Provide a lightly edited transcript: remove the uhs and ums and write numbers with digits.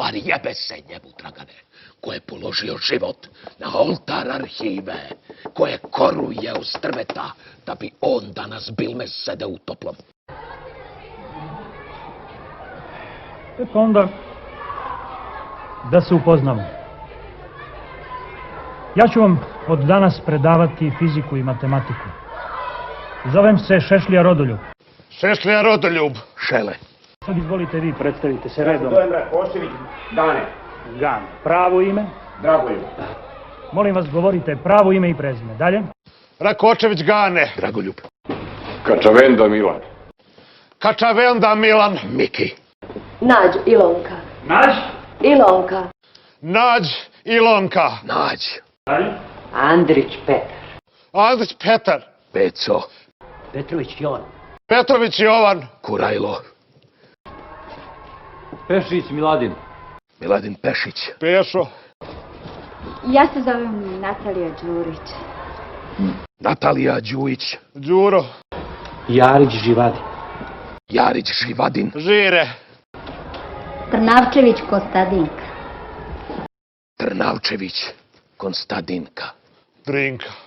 ali jebe se njemu, Dragane, ko je položio život na oltar arhive, ko je koru jeo s drveta, da bi on danas Bilme sede u toplom. Tek onda da se upoznamo. Ja ću vam od danas predavati fiziku i matematiku. Zovem se Šešlija Rodoljub. Šešlija Rodoljub. Šele. Sad izvolite vi, predstavite se redom. Zovem Rakošević Gane. Gane. Pravo ime? Dragoljub. Molim vas, govorite pravo ime i prezime. Dalje? Rakočević Gane. Dragoljub. Kačavenda Milan. Kačavenda Milan. Miki. Nađ Ilonka. Nađ? Ilonka. Nađ Ilonka. Nađ. Dalje? Andrić Petar. Andrić Petar. Peco. Petrović Jovan. Petrović Jovan. Kurajlo. Pešić Miladin. Miladin Pešić. Pešo. Ja se zovem Natalija Đurić. Natalija Đujić. Đuro. Jarić Živadi. Jarić Živadin. Žire. Trnavčević Kostadinka. Trnavčević Konstadinka. Drinka.